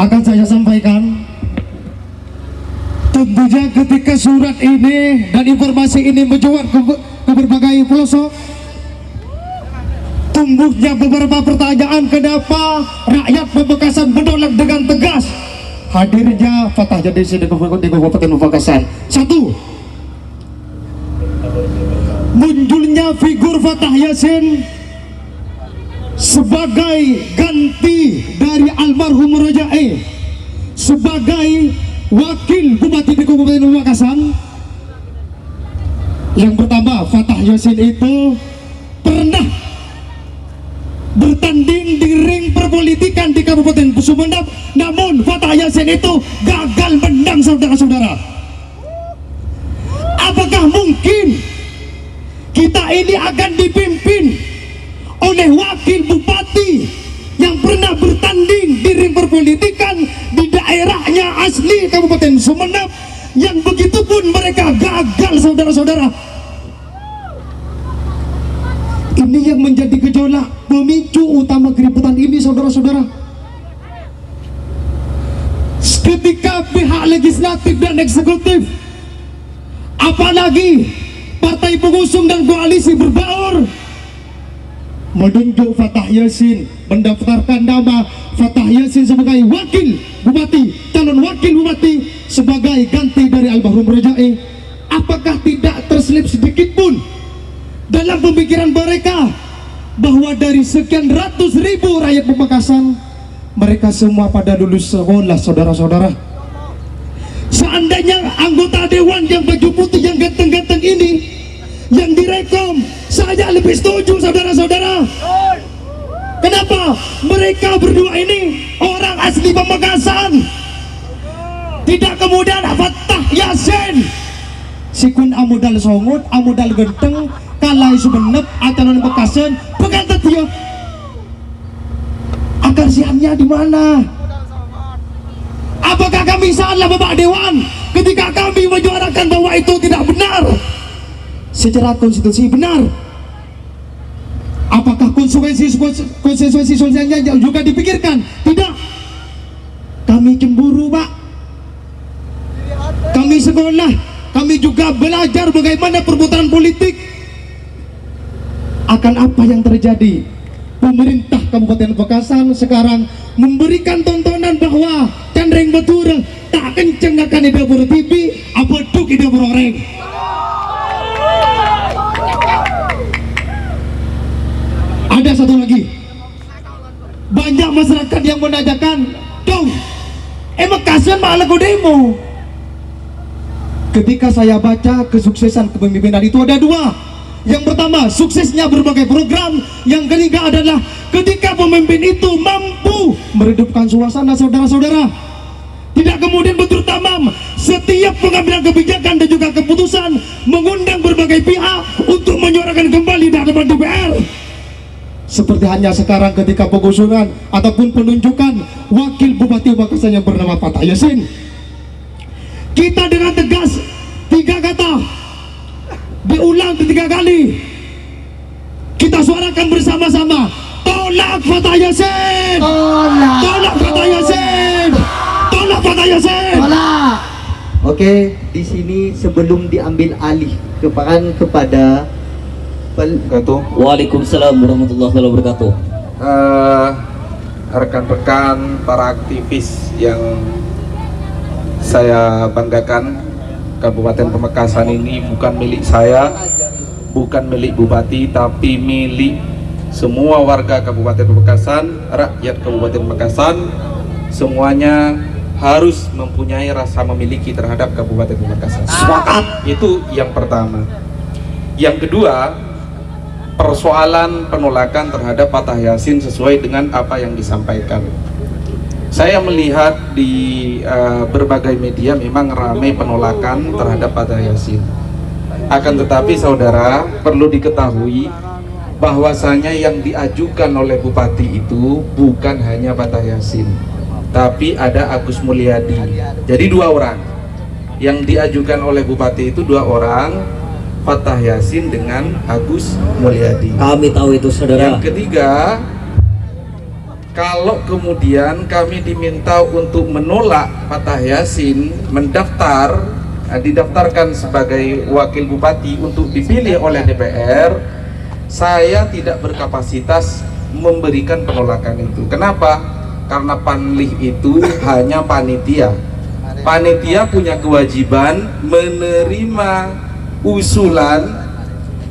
akan saya sampaikan. Tentunya ketika surat ini dan informasi ini mencuat ke berbagai pelosok, tumbuhnya beberapa pertanyaan kenapa rakyat Pamekasan menolak dengan tegas hadirnya Fatah Yasin di Kabupaten Pamekasan. Satu, munculnya figur Fatah Yasin sebagai ganti dari almarhum Rojae sebagai wakil bupati di Kabupaten Pamekasan. Yang pertama, Fatah Yasin itu pernah bertanding di ring perpolitikan di Kabupaten Sumedang, namun Fatah Yasin itu gagal menang, saudara-saudara. Apakah mungkin kita ini akan dipimpin oleh wakil bupati yang pernah bertanding di ring perpolitikan di daerahnya asli Kabupaten Sumeneb, yang begitu pun mereka gagal, saudara-saudara? Ini yang menjadi gejolak pemicu utama keributan ini, saudara-saudara. Ketika pihak legislatif dan eksekutif, apalagi partai pengusung dan koalisi berbaur, menunjuk Fatah Yasin, mendaftarkan nama Fatah Yasin sebagai wakil bupati, calon wakil bupati sebagai ganti dari almarhum Rojae, apakah tidak terselip sedikit pun dalam pemikiran mereka bahwa dari sekian ratus ribu rakyat Pamekasan, mereka semua pada lulus sekolah, saudara-saudara? Seandainya anggota dewan yang baju putih yang ganteng-ganteng ini yang direkom, saya lebih setuju, saudara-saudara. Kenapa? Mereka berdua ini orang asli Pamekasan, tidak kemudian Fatah Yasin sikun amudal songut, amudal genteng, kalai Sumeneb, atanon Pamekasan, pegantet dia. Akar siannya di mana? Apakah kami salah, Bapak Dewan, ketika kami menyuarakan bahwa itu tidak benar secara konstitusi? Benar. Apakah konsekuensi sosialnya juga dipikirkan? Tidak. Kami cemburu, Pak. Kami sekolah, kami juga belajar bagaimana perputaran politik. Akan apa yang terjadi? Pemerintah Kabupaten Pamekasan sekarang memberikan tontonan bahwa candreng betul tak kenceng akan di dapur TV, apa duk di dapur orang. Ada satu lagi, banyak masyarakat yang menanyakan, dong, emang kasihan malah demo. Ketika saya baca kesuksesan kepemimpinan itu ada dua. Yang pertama, suksesnya berbagai program. Yang ketiga adalah ketika pemimpin itu mampu meredupkan suasana, saudara-saudara. Tidak kemudian betul tamam setiap pengambilan kebijakan dan juga keputusan mengundang berbagai pihak untuk menyuarakan kembali di hadapan DPR. Seperti hanya sekarang ketika pengusulan ataupun penunjukan wakil bupati Pamekasan yang bernama Fatah Yasin, kita dengan tegas tiga kata diulang ketiga kali, kita suarakan bersama-sama, tolak Fatah Yasin, tolak Fatah Yasin, tolak Fatah Yasin, tolak. Oke, di sini sebelum diambil alih kepada Waalaikumsalam warahmatullahi wabarakatuh. Rekan-rekan para aktivis yang saya banggakan, Kabupaten Pamekasan ini bukan milik saya, bukan milik bupati, tapi milik semua warga Kabupaten Pamekasan, rakyat Kabupaten Pamekasan. Semuanya harus mempunyai rasa memiliki terhadap Kabupaten Pamekasan. Sepakat. Itu yang pertama. Yang kedua, persoalan penolakan terhadap Fatah Yasin sesuai dengan apa yang disampaikan. Saya melihat di berbagai media memang ramai penolakan terhadap Fatah Yasin. Akan tetapi saudara, perlu diketahui bahwasanya yang diajukan oleh bupati itu bukan hanya Fatah Yasin, tapi ada Agus Mulyadi. Jadi dua orang yang diajukan oleh bupati itu, dua orang, Fatah Yasin dengan Agus Mulyadi. Kami tahu itu, saudara. Yang ketiga, kalau kemudian kami diminta untuk menolak Fatah Yasin mendaftar, didaftarkan sebagai wakil bupati untuk dipilih oleh DPR, saya tidak berkapasitas memberikan penolakan itu. Kenapa? Karena panlih itu hanya panitia. Panitia punya kewajiban menerima usulan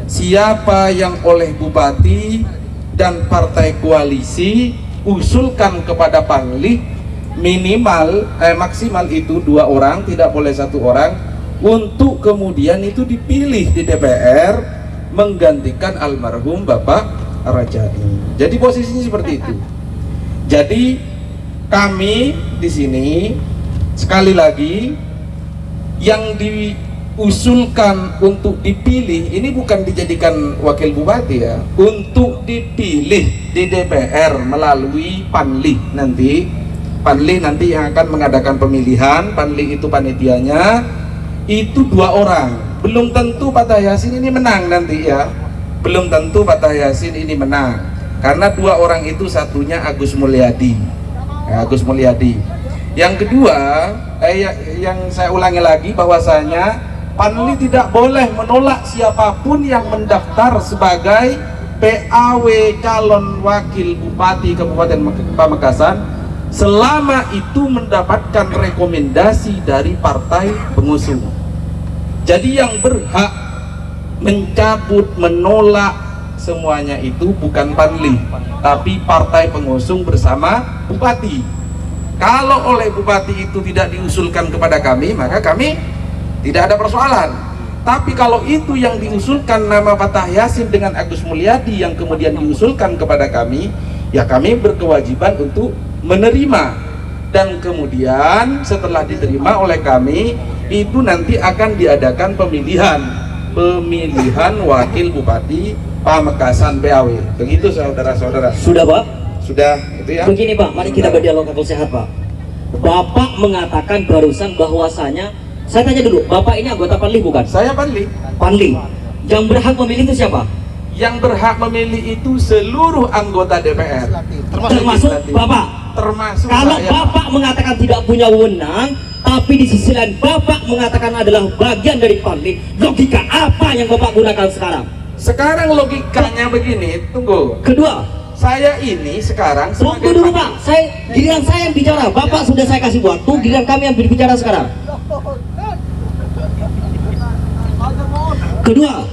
siapa yang oleh bupati dan partai koalisi usulkan kepada panlih, minimal maksimal itu 2 orang, tidak boleh 1 orang, untuk kemudian itu dipilih di DPR menggantikan almarhum Bapak Rajai. Jadi posisinya seperti itu. Jadi kami di sini sekali lagi yang diusulkan untuk dipilih ini bukan dijadikan wakil bupati ya, untuk dipilih di DPR melalui panlih nanti. Panlih nanti yang akan mengadakan pemilihan, panlih itu panitianya itu 2 orang. Belum tentu Fatah Yasin ini menang nanti ya. Belum tentu Fatah Yasin ini menang. Karena 2 orang itu, satunya Agus Mulyadi. Agus Mulyadi. Yang kedua, yang saya ulangi lagi bahwasanya panlih tidak boleh menolak siapapun yang mendaftar sebagai PAW calon wakil bupati Kabupaten Pamekasan selama itu mendapatkan rekomendasi dari partai pengusung. Jadi yang berhak mencabut, menolak semuanya itu bukan panlih, tapi partai pengusung bersama bupati. Kalau oleh bupati itu tidak diusulkan kepada kami, maka kami tidak ada persoalan. Tapi kalau itu yang diusulkan nama Fatah Yasin dengan Agus Mulyadi yang kemudian diusulkan kepada kami, ya kami berkewajiban untuk menerima. Dan kemudian setelah diterima oleh kami, itu nanti akan diadakan pemilihan wakil bupati Pamekasan PAW. Begitu saudara-saudara. Sudah Pak? Sudah itu ya. Begini Pak, mari kita berdialog akal sehat Pak. Bapak mengatakan barusan bahwasanya, saya tanya dulu, Bapak ini anggota panlih bukan? Saya panlih. Panlih. Yang berhak memilih itu siapa? Yang berhak memilih itu seluruh anggota DPR, Termasuk Bapak. Termasuk Kalau saya. Bapak mengatakan tidak punya wewenang, tapi di sisi lain Bapak mengatakan adalah bagian dari panlih, logika apa yang Bapak gunakan sekarang? Sekarang logikanya begini, tunggu. Kedua, Saya ini sekarang tunggu sebagai dulu Pak, giliran saya yang bicara. Bapak sudah saya kasih waktu, giliran kami yang berbicara sekarang. Kedua,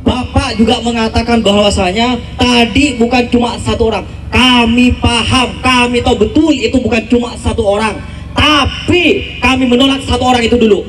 Bapak juga mengatakan bahwasanya tadi bukan cuma 1 orang. Kami paham, kami tahu betul itu bukan cuma 1 orang. Tapi kami menolak 1 orang itu dulu.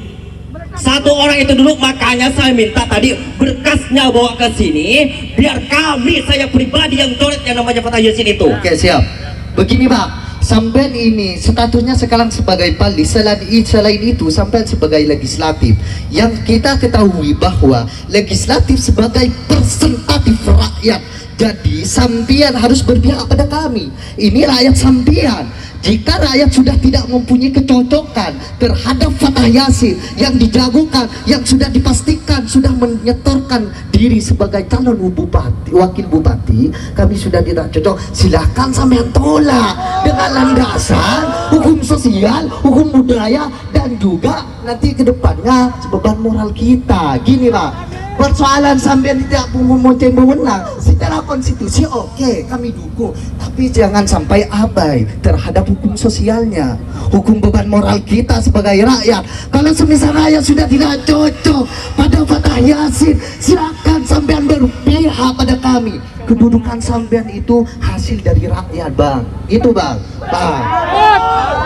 1 orang itu dulu, makanya saya minta tadi berkasnya bawa ke sini biar kami, saya pribadi yang coret yang namanya Fatah Yasin itu. Oke, siap. Begini Pak, sampean ini statusnya sekarang sebagai panlih, selain itu sampean sebagai legislatif. Yang kita ketahui bahwa legislatif sebagai representatif rakyat. Jadi sampean harus berpihak pada kami. Ini rakyat sampean. Jika rakyat sudah tidak mempunyai kecocokan terhadap Fatah Yasin yang dijagokan, yang sudah dipastikan sudah menyetorkan diri sebagai calon bupati, wakil bupati, kami sudah tidak cocok, silahkan sampean tolak dengan landasan hukum sosial, hukum budaya, dan juga nanti kedepannya beban moral kita. Gini Pak, persoalan sampean tidak mempunyai wewenang secara konstitusi, oke, kami dukung, tapi jangan sampai abai terhadap hukum sosialnya, hukum beban moral kita sebagai rakyat. Kalau semisal rakyat sudah tidak cocok pada Fatah Yasin, silakan sampean berpihak pada kami. Kedudukan sampean itu hasil dari rakyat Bang, itu Bang.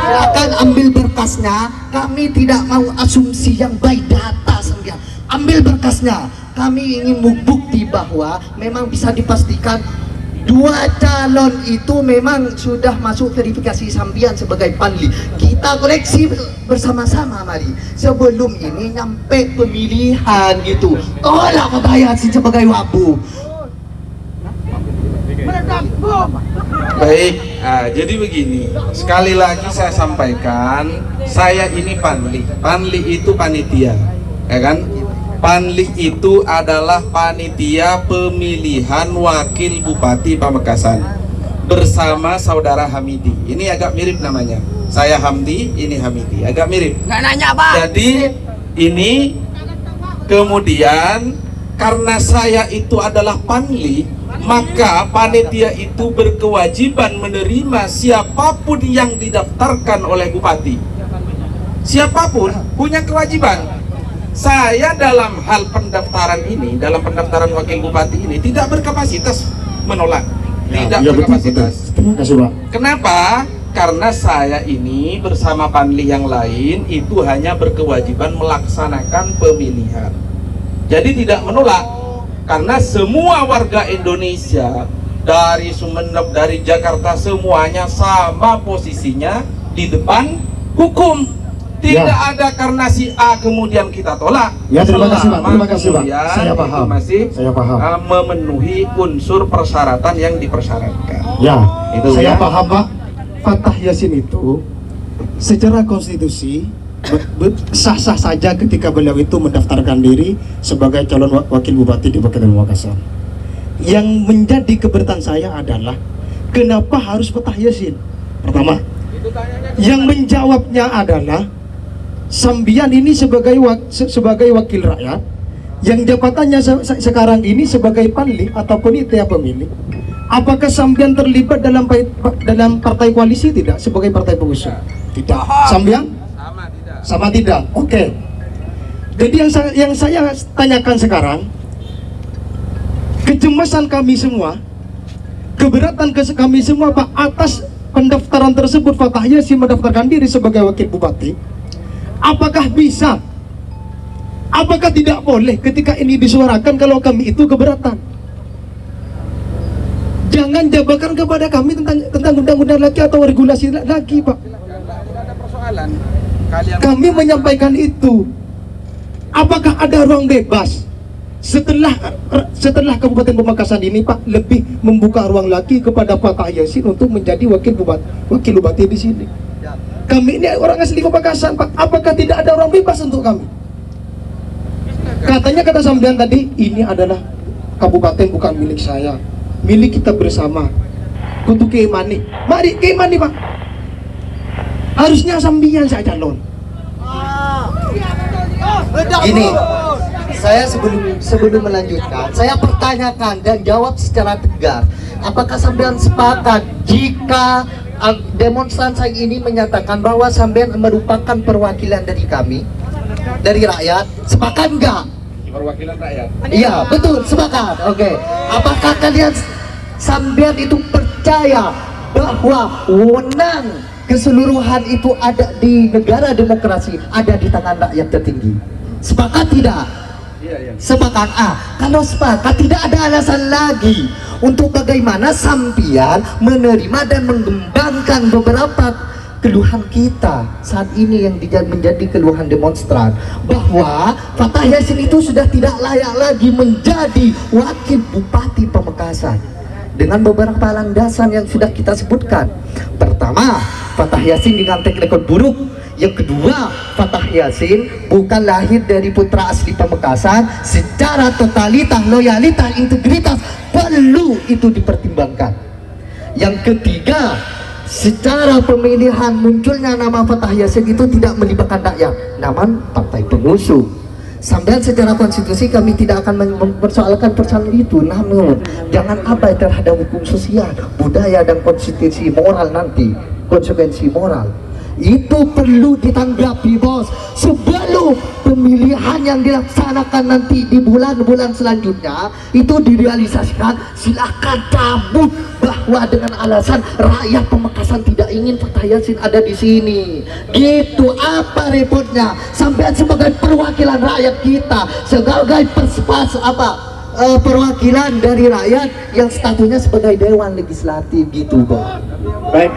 Silakan ambil berkasnya, kami tidak mau asumsi yang by data sampean. Ambil berkasnya, kami ingin bukti bahwa memang bisa dipastikan 2 calon itu memang sudah masuk verifikasi sampean sebagai panlih. Kita koleksi bersama-sama mari sebelum ini nyampe pemilihan gitu. Tolak Fatah Yasin sebagai wabu. Baik, jadi begini, sekali lagi saya sampaikan, saya ini panlih. Panlih itu panitia, ya kan? Panlih itu adalah panitia pemilihan wakil bupati Pamekasan. bersama saudara Hamidi. Ini agak mirip namanya. Saya Hamdi, ini Hamidi. Agak mirip. Nggak nanya, Pak. Jadi ini kemudian karena saya itu adalah panli, maka panitia itu berkewajiban menerima siapapun yang didaftarkan oleh bupati. Siapapun punya kewajiban. Saya dalam hal pendaftaran ini, dalam pendaftaran wakil bupati ini tidak berkapasitas menolak. Tidak Ya, betul, berkapasitas. betul. Terima kasih, Pak. Kenapa? Karena saya ini bersama panli yang lain itu hanya berkewajiban melaksanakan pemilihan. Jadi tidak menolak, karena semua warga Indonesia dari Sumeneb, dari Jakarta, semuanya sama posisinya di depan hukum. Tidak Ya. ada karena si A kemudian kita tolak. Ya, terima kasih, Pak. Selama Terima kasih, Pak. kemudian Saya itu paham. masih Saya paham. memenuhi unsur persyaratan yang dipersyaratkan. Ya, Itu saya ya. paham, Pak. Fatah Yasin itu secara konstitusi sah-sah saja ketika beliau itu mendaftarkan diri sebagai calon wakil bupati di Kabupaten Makassar. Yang menjadi keberatan saya adalah kenapa harus Fatah Yasin? Pertama, yang menjawabnya adalah Sambian ini sebagai wakil rakyat yang jabatannya sekarang ini sebagai panli atau panitia pemilih. Apakah Sambian terlibat dalam partai koalisi? Tidak, sebagai partai pengusung. Tidak. Sambian? Sama tidak. Oke. Jadi yang saya tanyakan sekarang, kecemasan kami semua, keberatan kami semua, Pak, atas pendaftaran tersebut Fatah Yasin mendaftarkan diri sebagai wakil bupati. Apakah bisa? Apakah tidak boleh ketika ini disuarakan kalau kami itu keberatan? Jangan jabarkan kepada kami tentang undang-undang lagi atau regulasi lagi, Pak. Kami menyampaikan itu. Apakah ada ruang bebas setelah Kabupaten Pamekasan ini, Pak, lebih membuka ruang lagi kepada Fatah Yasin untuk menjadi wakil bupati di sini? Kami ini orang asli Pamekasan, Pak. Apakah tidak ada ruang bebas untuk kami? Katanya kata Sambian tadi, ini adalah kabupaten bukan milik saya, milik kita bersama. Kutu Keimani, mari Keimani, Pak. Harusnya Sambian saya calon. Ini saya sebelum melanjutkan, saya pertanyakan dan jawab secara tegas. Apakah sampean sepakat jika demonstran saya ini menyatakan bahwa sampean merupakan perwakilan dari kami, dari rakyat? Sepakat enggak? Perwakilan rakyat. Iya, betul, sepakat. Oke. Apakah kalian sampean itu percaya bahwa wewenang keseluruhan itu ada di negara demokrasi, ada di tangan rakyat tertinggi? Sepakat tidak? Iya. Sepakat. Kalau sepakat, tidak ada alasan lagi untuk bagaimana sampean menerima dan mengembangkan beberapa keluhan kita saat ini yang menjadi keluhan demonstran, bahwa Fatah Yasin itu sudah tidak layak lagi menjadi wakil bupati Pamekasan dengan beberapa landasan yang sudah kita sebutkan. Pertama, Fatah Yasin dengan track record buruk. Yang kedua, Fatah Yasin bukan lahir dari putra asli Pamekasan. Secara totalitas, loyalitas, integritas perlu itu dipertimbangkan. Yang ketiga, secara pemilihan munculnya nama Fatah Yasin itu tidak melibatkan rakyat, namun partai pengusung. Sampai secara konstitusi kami tidak akan mempersoalkan persoalan itu, namun jangan abai terhadap hukum sosial, budaya dan konstitusi moral nanti, konsekuensi moral. Itu perlu ditanggapi, bos, sebelum pemilihan yang dilaksanakan nanti di bulan-bulan selanjutnya itu direalisasikan. Silakan cabut bahwa dengan alasan rakyat Pamekasan tidak ingin Fatah Yasin ada di sini. Gitu, apa repotnya? Sampai sebagai perwakilan rakyat kita, sebagai perwakilan dari rakyat yang statusnya sebagai dewan legislatif, gitu, bos. Baik.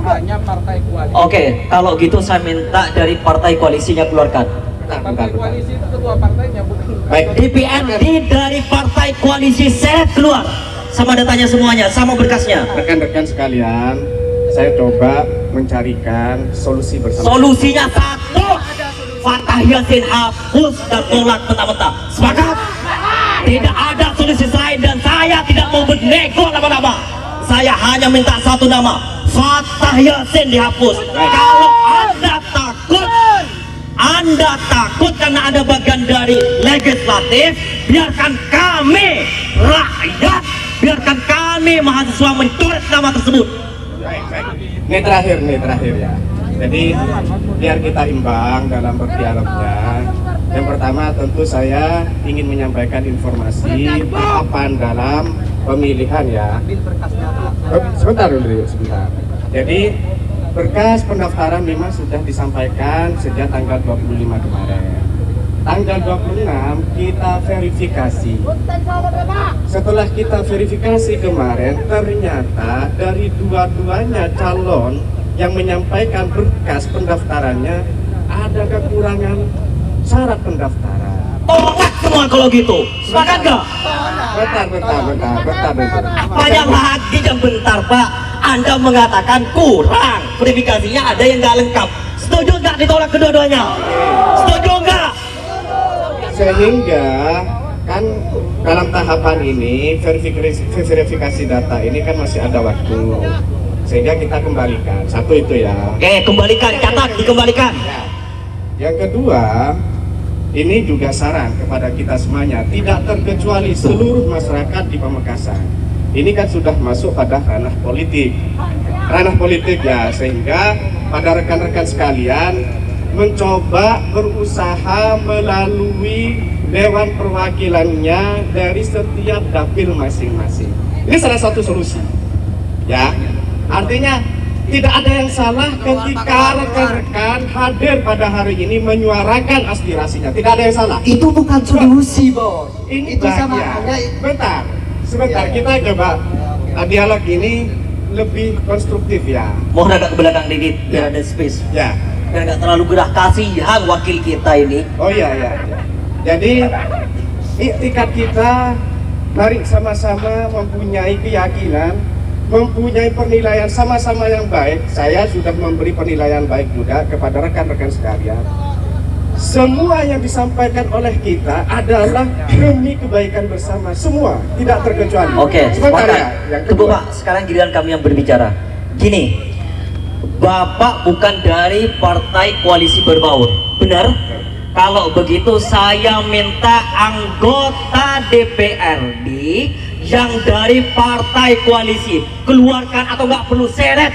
Hanya partai koalisi. Oke, kalau gitu saya minta dari partai koalisinya keluarkan. Partai koalisi itu ketua partainya, bukan. Baik, DPRD dari partai koalisi saya keluar. Sama datanya semuanya, sama berkasnya. Rekan-rekan sekalian, saya coba mencarikan solusi bersama. Solusinya satu, Fatah Yasin hapus dan tolak mentah-mentah. Sepakat? Tidak ada solusi lain dan saya Saya tidak mau bernego nama-nama. Saya hanya minta satu nama, Fathah Yasin dihapus. Kalau Anda takut karena Anda bagian dari legislatif, biarkan kami rakyat, biarkan kami mahasiswa mencoret nama tersebut. Baik. Ini terakhir ya. Jadi biar kita imbang dalam berdialognya. Yang pertama tentu saya ingin menyampaikan informasi tahapan dalam pemilihan ya. Sebentar. Jadi berkas pendaftaran memang sudah disampaikan sejak tanggal 25 kemarin. Tanggal 26 kita verifikasi. Setelah kita verifikasi kemarin, ternyata dari dua-duanya calon yang menyampaikan berkas pendaftarannya ada kekurangan syarat pendaftaran. Tolak semua kalau gitu. Sepakat gak? Bentar. Apanya lagi yang bentar, Pak? Anda mengatakan kurang, verifikasinya ada yang nggak lengkap. Setuju nggak ditolak kedua-duanya? Setuju nggak? Sehingga kan dalam tahapan ini verifikasi data ini kan masih ada waktu, sehingga kita kembalikan. Satu itu ya. Oke, kembalikan, catat, dikembalikan. Yang kedua, ini juga saran kepada kita semuanya, tidak terkecuali seluruh masyarakat di Pamekasan. Ini kan sudah masuk pada ranah politik ya, sehingga pada rekan-rekan sekalian mencoba berusaha melalui dewan perwakilannya dari setiap dapil masing-masing. Ini salah satu solusi ya, artinya tidak ada yang salah ketika rekan-rekan hadir pada hari ini menyuarakan aspirasinya, tidak ada yang salah. Itu bukan solusi, Bos. Ini Itu sama bagian. Sebentar, kita coba dialog ini lebih konstruktif ya. Mohon agak ke belakang dikit, biar ada space. Ya. Biar nggak terlalu gerah, kasihan wakil kita ini. Oh iya. Jadi iktikat kita, mari sama-sama mempunyai keyakinan, mempunyai penilaian sama-sama yang baik. Saya sudah memberi penilaian baik juga kepada rekan-rekan sekalian. Semua yang disampaikan oleh kita adalah demi kebaikan bersama semua, tidak terkecuali. Oke, sebentar ya. Yang tunggu kedua, Pak, sekarang giliran kami yang berbicara. Gini, Bapak bukan dari partai koalisi berbaur, benar? Kalau begitu saya minta anggota DPRD yang dari partai koalisi keluarkan, atau nggak perlu seret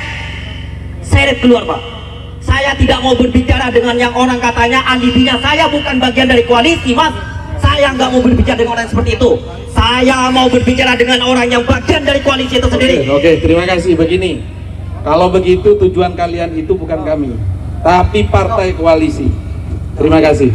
keluar, Pak. Saya tidak mau berbicara dengan yang orang katanya alibinya saya bukan bagian dari koalisi, Mas. Saya nggak mau berbicara dengan orang seperti itu. Saya mau berbicara dengan orang yang bagian dari koalisi itu sendiri. Oke, terima kasih. Begini, kalau begitu tujuan kalian itu bukan kami, tapi partai koalisi. Terima kasih.